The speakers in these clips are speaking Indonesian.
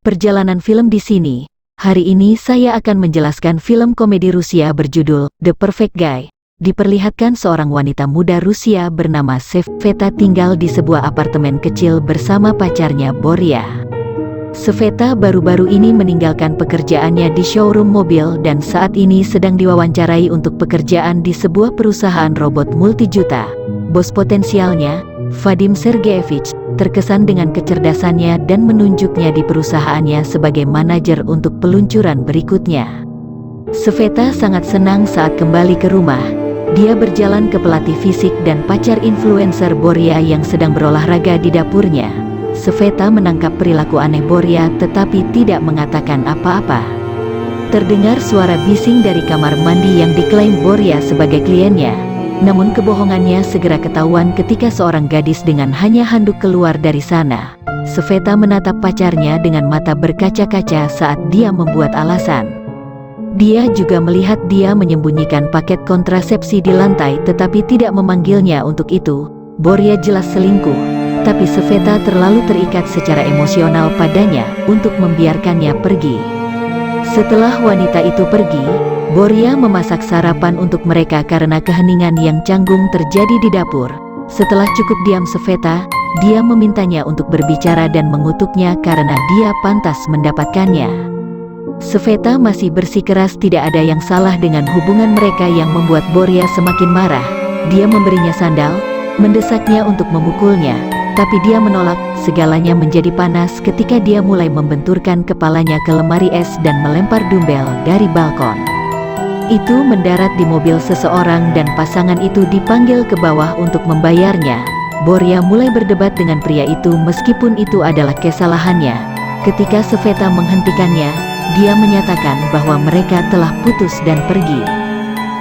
perjalanan film di sini. Hari ini saya akan menjelaskan film komedi Rusia berjudul The Perfect Guy. Diperlihatkan seorang wanita muda Rusia bernama Sveta tinggal di sebuah apartemen kecil bersama pacarnya Borya. Sveta baru-baru ini meninggalkan pekerjaannya di showroom mobil dan saat ini sedang diwawancarai untuk pekerjaan di sebuah perusahaan robot multijuta. Bos potensialnya, Vadim Sergeyevich, terkesan dengan kecerdasannya dan menunjuknya di perusahaannya sebagai manajer untuk peluncuran berikutnya. Sveta sangat senang saat kembali ke rumah. Dia berjalan ke pelatih fisik dan pacar influencer Borya yang sedang berolahraga di dapurnya. Sveta menangkap perilaku aneh Borya tetapi tidak mengatakan apa-apa. Terdengar suara bising dari kamar mandi yang diklaim Borya sebagai kliennya. Namun kebohongannya segera ketahuan ketika seorang gadis dengan hanya handuk keluar dari sana. Sveta menatap pacarnya dengan mata berkaca-kaca saat dia membuat alasan. Dia juga melihat dia menyembunyikan paket kontrasepsi di lantai tetapi tidak memanggilnya untuk itu. Borya jelas selingkuh, tapi Sveta terlalu terikat secara emosional padanya untuk membiarkannya pergi. Setelah wanita itu pergi, Borya memasak sarapan untuk mereka karena keheningan yang canggung terjadi di dapur. Setelah cukup diam Sveta, dia memintanya untuk berbicara dan mengutuknya karena dia pantas mendapatkannya. Sveta masih bersikeras tidak ada yang salah dengan hubungan mereka yang membuat Borya semakin marah. Dia memberinya sandal, mendesaknya untuk memukulnya, tapi dia menolak. Segalanya menjadi panas ketika dia mulai membenturkan kepalanya ke lemari es dan melempar dumbbell dari balkon. Itu mendarat di mobil seseorang dan pasangan itu dipanggil ke bawah untuk membayarnya. Borya mulai berdebat dengan pria itu meskipun itu adalah kesalahannya. Ketika Sveta menghentikannya, dia menyatakan bahwa mereka telah putus dan pergi.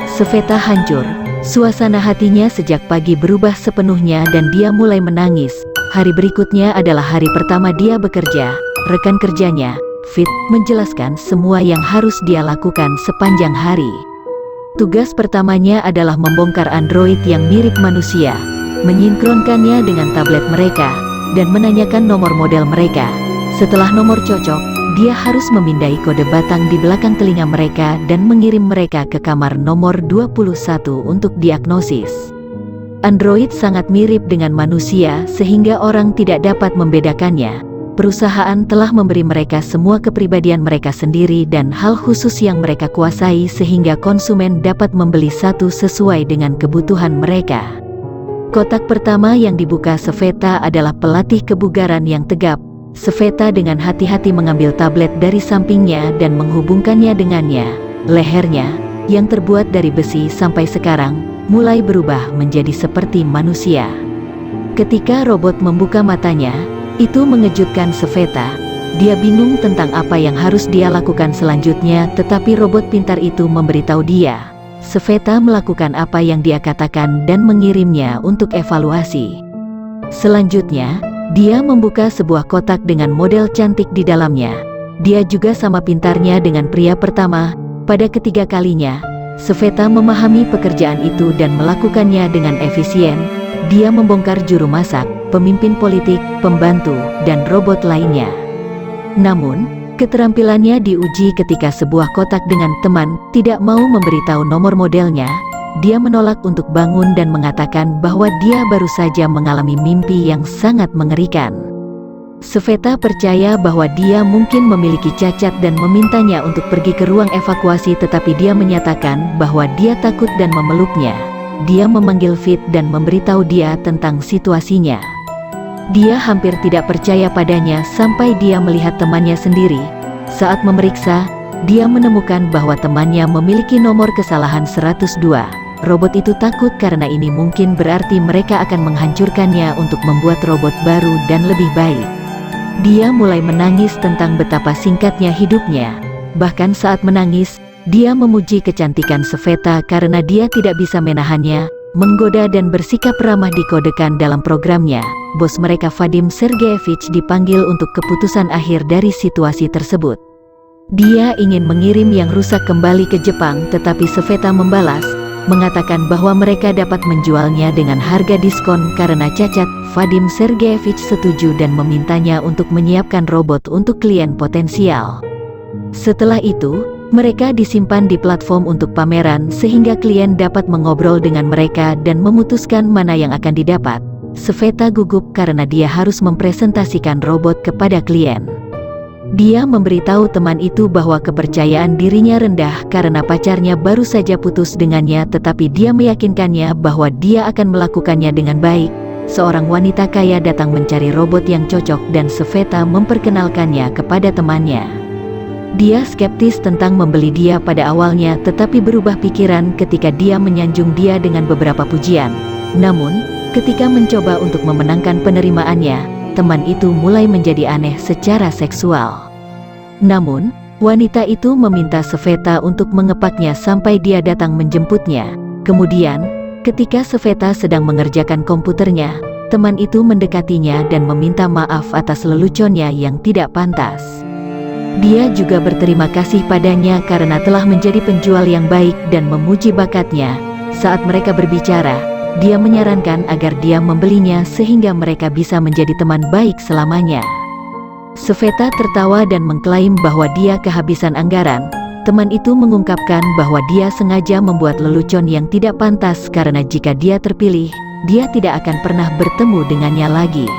Sveta hancur. Suasana hatinya sejak pagi berubah sepenuhnya dan dia mulai menangis. Hari berikutnya adalah hari pertama dia bekerja. Rekan kerjanya, Fit, menjelaskan semua yang harus dia lakukan sepanjang hari. Tugas pertamanya adalah membongkar android yang mirip manusia, menyinkronkannya dengan tablet mereka, dan menanyakan nomor model mereka. Setelah nomor cocok, dia harus memindai kode batang di belakang telinga mereka dan mengirim mereka ke kamar nomor 21 untuk diagnosis. Android sangat mirip dengan manusia sehingga orang tidak dapat membedakannya. Perusahaan telah memberi mereka semua kepribadian mereka sendiri dan hal khusus yang mereka kuasai sehingga konsumen dapat membeli satu sesuai dengan kebutuhan mereka. Kotak pertama yang dibuka Sveta adalah pelatih kebugaran yang tegap. Sveta dengan hati-hati mengambil tablet dari sampingnya dan menghubungkannya dengannya. Lehernya, yang terbuat dari besi sampai sekarang, mulai berubah menjadi seperti manusia. Ketika robot membuka matanya, itu mengejutkan Sveta. Dia bingung tentang apa yang harus dia lakukan selanjutnya, tetapi robot pintar itu memberitahu dia. Sveta melakukan apa yang dia katakan dan mengirimnya untuk evaluasi. Selanjutnya, dia membuka sebuah kotak dengan model cantik di dalamnya. Dia juga sama pintarnya dengan pria pertama. Pada ketiga kalinya, Sveta memahami pekerjaan itu dan melakukannya dengan efisien. Dia membongkar juru masak, pemimpin politik, pembantu, dan robot lainnya. Namun, keterampilannya diuji ketika sebuah kotak dengan teman tidak mau memberitahu nomor modelnya. Dia menolak untuk bangun dan mengatakan bahwa dia baru saja mengalami mimpi yang sangat mengerikan. Sveta percaya bahwa dia mungkin memiliki cacat dan memintanya untuk pergi ke ruang evakuasi, tetapi dia menyatakan bahwa dia takut dan memeluknya. Dia memanggil Fit dan memberitahu dia tentang situasinya. Dia hampir tidak percaya padanya sampai dia melihat temannya sendiri. Saat memeriksa, dia menemukan bahwa temannya memiliki nomor kesalahan 102. Robot itu takut karena ini mungkin berarti mereka akan menghancurkannya untuk membuat robot baru dan lebih baik. Dia mulai menangis tentang betapa singkatnya hidupnya. Bahkan saat menangis, dia memuji kecantikan Sveta karena dia tidak bisa menahannya, menggoda dan bersikap ramah dikodekan dalam programnya. Bos mereka Vadim Sergeyevich dipanggil untuk keputusan akhir dari situasi tersebut. Dia ingin mengirim yang rusak kembali ke Jepang, tetapi Sveta membalas, mengatakan bahwa mereka dapat menjualnya dengan harga diskon karena cacat. Vadim Sergeyevich setuju dan memintanya untuk menyiapkan robot untuk klien potensial. Setelah itu, mereka disimpan di platform untuk pameran sehingga klien dapat mengobrol dengan mereka dan memutuskan mana yang akan didapat. Sveta gugup karena dia harus mempresentasikan robot kepada klien. Dia memberitahu teman itu bahwa kepercayaan dirinya rendah karena pacarnya baru saja putus dengannya, tetapi dia meyakinkannya bahwa dia akan melakukannya dengan baik. Seorang wanita kaya datang mencari robot yang cocok dan Sveta memperkenalkannya kepada temannya. Dia skeptis tentang membeli dia pada awalnya, tetapi berubah pikiran ketika dia menyanjung dia dengan beberapa pujian. Namun, ketika mencoba untuk memenangkan penerimaannya, teman itu mulai menjadi aneh secara seksual. Namun, wanita itu meminta Sveta untuk mengepaknya sampai dia datang menjemputnya. Kemudian, ketika Sveta sedang mengerjakan komputernya, teman itu mendekatinya dan meminta maaf atas leluconnya yang tidak pantas. Dia juga berterima kasih padanya karena telah menjadi penjual yang baik dan memuji bakatnya. Saat mereka berbicara, dia menyarankan agar dia membelinya sehingga mereka bisa menjadi teman baik selamanya. Sveta tertawa dan mengklaim bahwa dia kehabisan anggaran. Teman itu mengungkapkan bahwa dia sengaja membuat lelucon yang tidak pantas karena jika dia terpilih, dia tidak akan pernah bertemu dengannya lagi.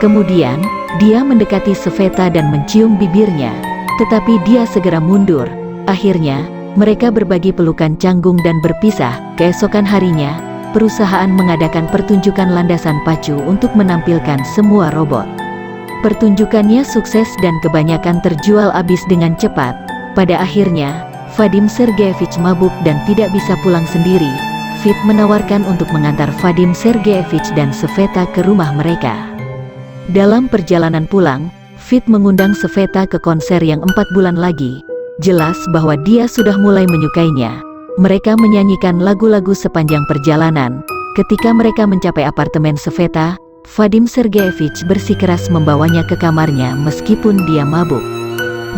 Kemudian, dia mendekati Sveta dan mencium bibirnya, tetapi dia segera mundur. Akhirnya, mereka berbagi pelukan canggung dan berpisah. Keesokan harinya, perusahaan mengadakan pertunjukan landasan pacu untuk menampilkan semua robot. Pertunjukannya sukses dan kebanyakan terjual habis dengan cepat. Pada akhirnya, Vadim Sergeyevich mabuk dan tidak bisa pulang sendiri. Fit menawarkan untuk mengantar Vadim Sergeyevich dan Sveta ke rumah mereka. Dalam perjalanan pulang, Fit mengundang Sveta ke konser yang 4 bulan lagi. Jelas bahwa dia sudah mulai menyukainya. Mereka menyanyikan lagu-lagu sepanjang perjalanan. Ketika mereka mencapai apartemen Sveta, Vadim Sergeyevich bersikeras membawanya ke kamarnya meskipun dia mabuk.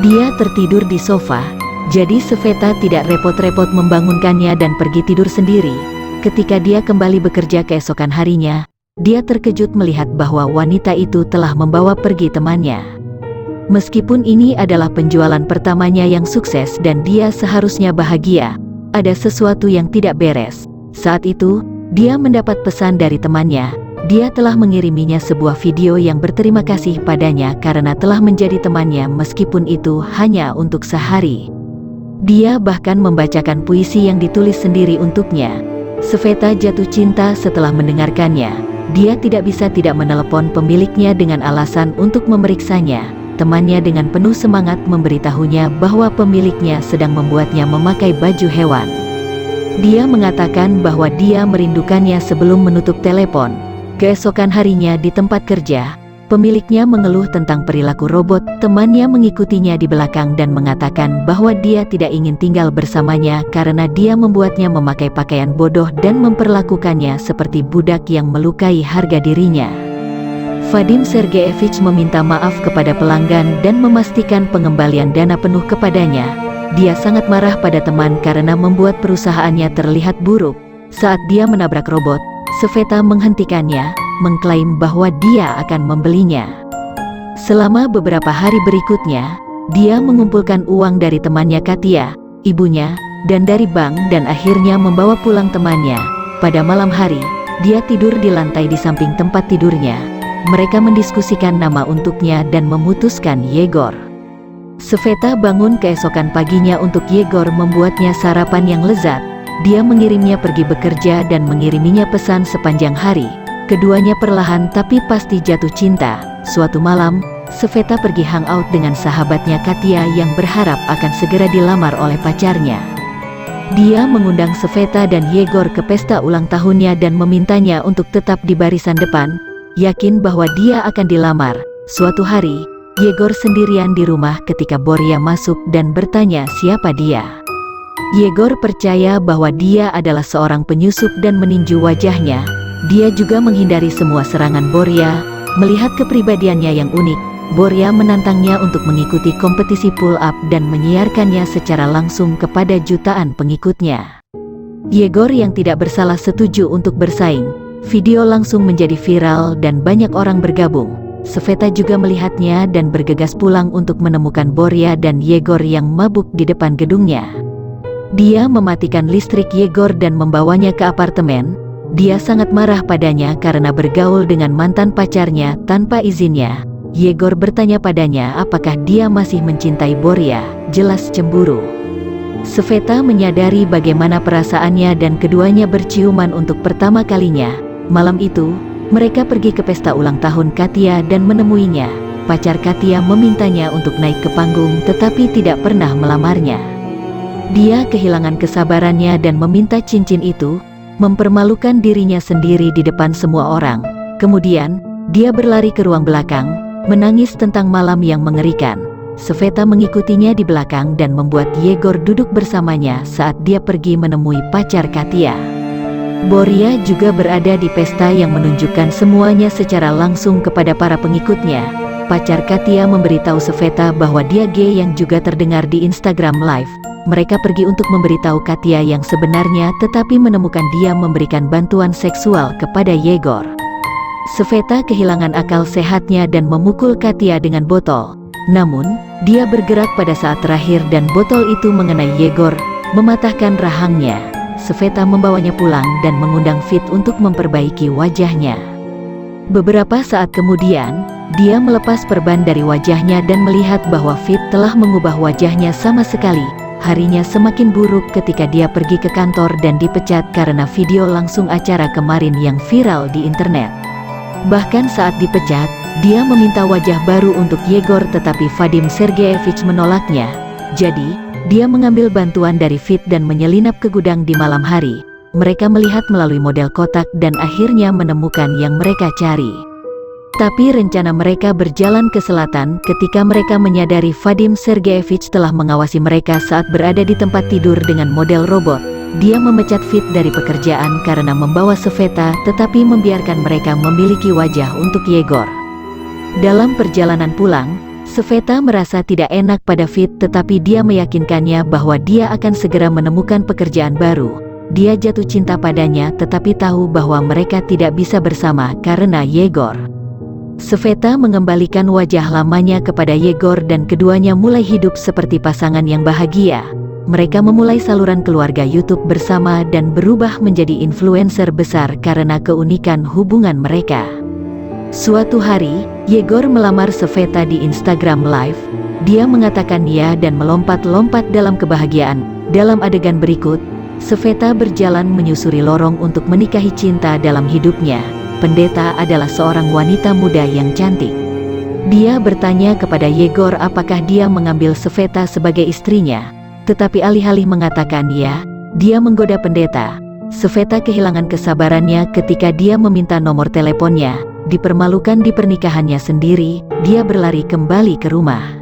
Dia tertidur di sofa, jadi Sveta tidak repot-repot membangunkannya dan pergi tidur sendiri. Ketika dia kembali bekerja keesokan harinya, dia terkejut melihat bahwa wanita itu telah membawa pergi temannya. Meskipun ini adalah penjualan pertamanya yang sukses dan dia seharusnya bahagia, ada sesuatu yang tidak beres. Saat itu, dia mendapat pesan dari temannya. Dia telah mengiriminya sebuah video yang berterima kasih padanya karena telah menjadi temannya meskipun itu hanya untuk sehari. Dia bahkan membacakan puisi yang ditulis sendiri untuknya. Sveta jatuh cinta setelah mendengarkannya. Dia tidak bisa tidak menelepon pemiliknya dengan alasan untuk memeriksanya. Temannya dengan penuh semangat memberitahunya bahwa pemiliknya sedang membuatnya memakai baju hewan. Dia mengatakan bahwa dia merindukannya sebelum menutup telepon. Keesokan harinya di tempat kerja, pemiliknya mengeluh tentang perilaku robot. Temannya mengikutinya di belakang dan mengatakan bahwa dia tidak ingin tinggal bersamanya karena dia membuatnya memakai pakaian bodoh dan memperlakukannya seperti budak yang melukai harga dirinya. Vadim Sergeyevich meminta maaf kepada pelanggan dan memastikan pengembalian dana penuh kepadanya. Dia sangat marah pada teman karena membuat perusahaannya terlihat buruk. Saat dia menabrak robot, Sveta menghentikannya, mengklaim bahwa dia akan membelinya. Selama beberapa hari berikutnya, dia mengumpulkan uang dari temannya Katia, ibunya, dan dari bank dan akhirnya membawa pulang temannya. Pada malam hari, dia tidur di lantai di samping tempat tidurnya. Mereka mendiskusikan nama untuknya dan memutuskan Yegor. Sveta bangun keesokan paginya untuk Yegor membuatnya sarapan yang lezat. Dia mengirimnya pergi bekerja dan mengiriminya pesan sepanjang hari. Keduanya perlahan tapi pasti jatuh cinta. Suatu malam, Sveta pergi hangout dengan sahabatnya Katia yang berharap akan segera dilamar oleh pacarnya. Dia mengundang Sveta dan Yegor ke pesta ulang tahunnya dan memintanya untuk tetap di barisan depan, yakin bahwa dia akan dilamar. Suatu hari, Yegor sendirian di rumah ketika Borya masuk dan bertanya siapa dia. Yegor percaya bahwa dia adalah seorang penyusup dan meninju wajahnya. Dia juga menghindari semua serangan Borya. Melihat kepribadiannya yang unik, Borya menantangnya untuk mengikuti kompetisi pull up dan menyiarkannya secara langsung kepada jutaan pengikutnya. Yegor yang tidak bersalah setuju untuk bersaing. Video langsung menjadi viral dan banyak orang bergabung. Sveta juga melihatnya dan bergegas pulang untuk menemukan Borya dan Yegor yang mabuk di depan gedungnya. Dia mematikan listrik Yegor dan membawanya ke apartemen. Dia sangat marah padanya karena bergaul dengan mantan pacarnya tanpa izinnya. Yegor bertanya padanya apakah dia masih mencintai Borya, jelas cemburu. Sveta menyadari bagaimana perasaannya dan keduanya berciuman untuk pertama kalinya. Malam itu, mereka pergi ke pesta ulang tahun Katya dan menemuinya. Pacar Katya memintanya untuk naik ke panggung tetapi tidak pernah melamarnya. Dia kehilangan kesabarannya dan meminta cincin itu, mempermalukan dirinya sendiri di depan semua orang. Kemudian, dia berlari ke ruang belakang, menangis tentang malam yang mengerikan. Sveta mengikutinya di belakang dan membuat Yegor duduk bersamanya saat dia pergi menemui pacar Katya. Borya juga berada di pesta yang menunjukkan semuanya secara langsung kepada para pengikutnya. Pacar Katya memberitahu Sveta bahwa dia gay yang juga terdengar di Instagram Live. Mereka pergi untuk memberitahu Katya yang sebenarnya tetapi menemukan dia memberikan bantuan seksual kepada Yegor. Sveta kehilangan akal sehatnya dan memukul Katya dengan botol. Namun, dia bergerak pada saat terakhir dan botol itu mengenai Yegor, mematahkan rahangnya. Sveta membawanya pulang dan mengundang Fit untuk memperbaiki wajahnya. Beberapa saat kemudian, dia melepas perban dari wajahnya dan melihat bahwa Fit telah mengubah wajahnya sama sekali. Harinya semakin buruk ketika dia pergi ke kantor dan dipecat karena video langsung acara kemarin yang viral di internet. Bahkan saat dipecat, dia meminta wajah baru untuk Yegor tetapi Vadim Sergeyevich menolaknya. Jadi, dia mengambil bantuan dari Fit dan menyelinap ke gudang di malam hari. Mereka melihat melalui model kotak dan akhirnya menemukan yang mereka cari. Tapi rencana mereka berjalan ke selatan ketika mereka menyadari Vadim Sergeyevich telah mengawasi mereka saat berada di tempat tidur dengan model robot. Dia memecat Fit dari pekerjaan karena membawa Sveta tetapi membiarkan mereka memiliki wajah untuk Yegor. Dalam perjalanan pulang, Sveta merasa tidak enak pada Fit tetapi dia meyakinkannya bahwa dia akan segera menemukan pekerjaan baru. Dia jatuh cinta padanya tetapi tahu bahwa mereka tidak bisa bersama karena Yegor. Sveta mengembalikan wajah lamanya kepada Yegor dan keduanya mulai hidup seperti pasangan yang bahagia. Mereka memulai saluran keluarga YouTube bersama dan berubah menjadi influencer besar karena keunikan hubungan mereka. Suatu hari, Yegor melamar Sveta di Instagram Live. Dia mengatakan ya dan melompat-lompat dalam kebahagiaan. Dalam adegan berikut, Sveta berjalan menyusuri lorong untuk menikahi cinta dalam hidupnya. Pendeta adalah seorang wanita muda yang cantik. Dia bertanya kepada Yegor apakah dia mengambil Sveta sebagai istrinya. Tetapi alih-alih mengatakan ya, dia menggoda pendeta. Sveta kehilangan kesabarannya ketika dia meminta nomor teleponnya. Dipermalukan di pernikahannya sendiri, dia berlari kembali ke rumah.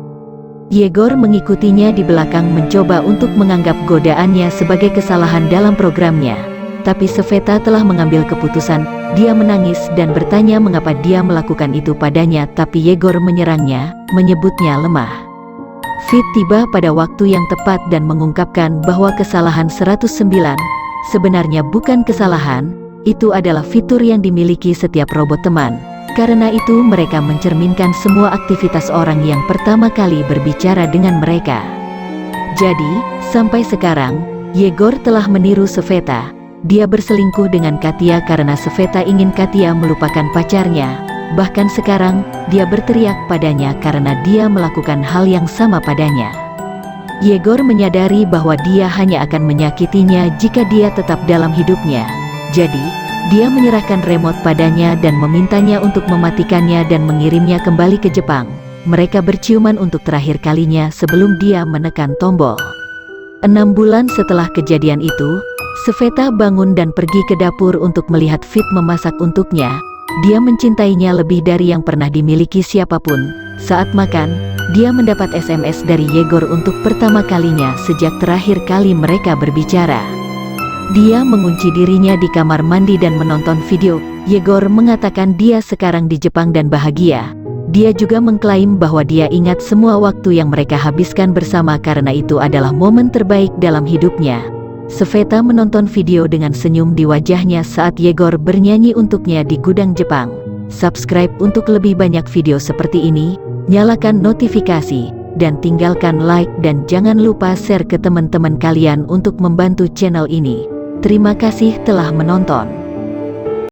Yegor mengikutinya di belakang mencoba untuk menganggap godaannya sebagai kesalahan dalam programnya. Tapi Sveta telah mengambil keputusan. Dia menangis dan bertanya mengapa dia melakukan itu padanya tapi Yegor menyerangnya, menyebutnya lemah. Fit tiba pada waktu yang tepat dan mengungkapkan bahwa kesalahan 109 sebenarnya bukan kesalahan, itu adalah fitur yang dimiliki setiap robot teman. Karena itu mereka mencerminkan semua aktivitas orang yang pertama kali berbicara dengan mereka. Jadi, sampai sekarang, Yegor telah meniru Sveta. Dia berselingkuh dengan Katya karena Sveta ingin Katya melupakan pacarnya. Bahkan sekarang, dia berteriak padanya karena dia melakukan hal yang sama padanya. Yegor menyadari bahwa dia hanya akan menyakitinya jika dia tetap dalam hidupnya. Jadi, dia menyerahkan remote padanya dan memintanya untuk mematikannya dan mengirimnya kembali ke Jepang. Mereka berciuman untuk terakhir kalinya sebelum dia menekan tombol. 6 bulan setelah kejadian itu, Sveta bangun dan pergi ke dapur untuk melihat Fit memasak untuknya. Dia mencintainya lebih dari yang pernah dimiliki siapapun. Saat makan, dia mendapat SMS dari Yegor untuk pertama kalinya sejak terakhir kali mereka berbicara. Dia mengunci dirinya di kamar mandi dan menonton video. Yegor mengatakan dia sekarang di Jepang dan bahagia. Dia juga mengklaim bahwa dia ingat semua waktu yang mereka habiskan bersama karena itu adalah momen terbaik dalam hidupnya. Sveta menonton video dengan senyum di wajahnya saat Yegor bernyanyi untuknya di gudang Jepang. Subscribe untuk lebih banyak video seperti ini, nyalakan notifikasi, dan tinggalkan like dan jangan lupa share ke teman-teman kalian untuk membantu channel ini. Terima kasih telah menonton.